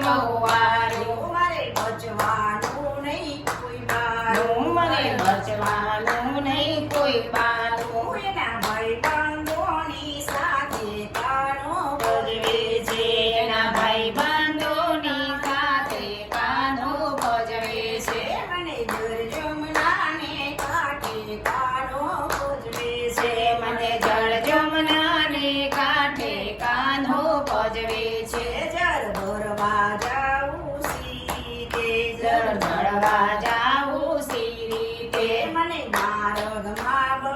કૌવારું મારે બચવાનું નહીં કોઈ બારું મને બચવાનું નહીં કોઈ બારું એના ભાઈ બંધોની સાથે કાનો ભજવે છે એના ભાઈ બંધોની સાથે કાનો ભજવે છે મને જળ જમનાને કાંઠે કાનો ભજવે છે મને જળ જમનાને કાંઠે કાનો ભજવે છે જળ ભરવા જાઉં સીતે જળ ભરવા જાઉં સી રીતે મને માર્ગમાં બહુ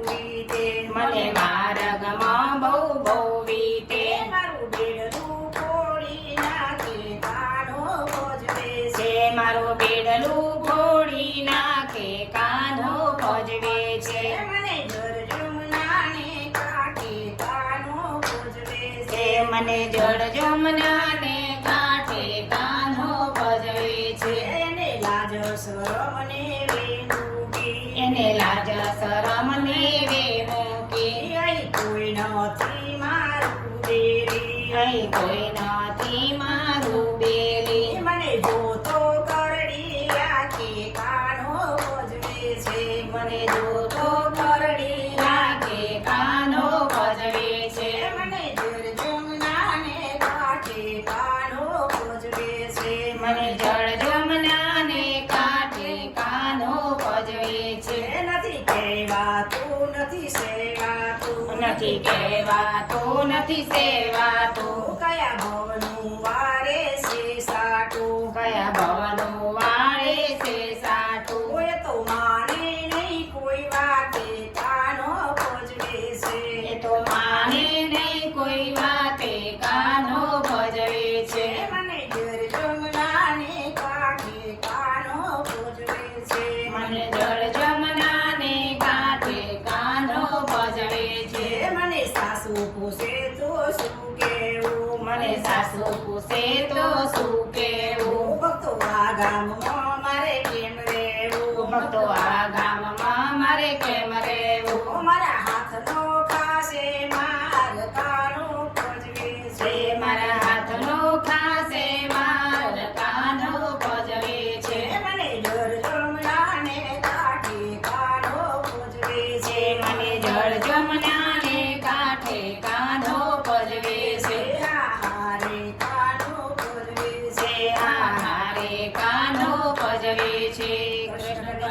વીતે મને માર્ગમાં બહુ બહુ વીતે મારું બેડલું ફોડી નાખે કાનો ભજવે છે મારું બેડલું ફોડી નાખે કાનો ભજવે છે મને જળ જમનાને કાંઠે કાનો ભજવે છે મને જળ જમનાને કાંઠે કાનો ભજવે છે એને લાજ શરમને વેણુકી એને લાજ શરમ ને વે મૂકી અહીં કોઈ નથી મારું દેરી અહીં કોઈ નથી મારું બેલી મને જોતો કરડી રાખે કાનો ભજવે છે મને જોતો કરડી રાખે કાનો ભજવે છે મને જળ જમનાને કાંઠે કાનો ભજવે છે મને જળ જમનાને કાંઠે કાનો ભજવે છે નથી કહેવાતું નથી સેવાતું નથી કહેવાતું નથી સેવાતું કયા ભવનું વારે છે સાટું કયા ભવનું વાળે છે સાટું કોઈ તો માને નહીં કોઈ વાતે કાનો ભજવે છે એ તો માને નહીં કોઈ વાતે કાનો ભજવે છે મને જળ જમનાને કાંઠે કાનો ભજવે છે મને જળ જમનાને કાંઠે કાનો ભજવે છે મને સાસુ પૂછે તો શું કેવું મને સાસુ પૂછે તો શું કેવું ભક્તો આ ગામમાં મારે કેમ રહેવું ભક્તો આ ગામમાં મારે કેમ રહેવું મારા હાથનો ખાસે માર કાનો ભજવે છે મારા હાથનો ખાસે માર કાનો ભજવે છે મને જળ જમનાને કાંઠે કાનો ભજવે છે મને જળ જમનાને કાંઠે કાનો ભજવે છે હારે કાનો ભજવે છે હારે કાનો ભજવે છે કૃષ્ણ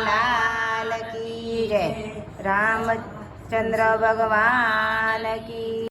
લાલ કી જય રામચંદ્ર ભગવાન કી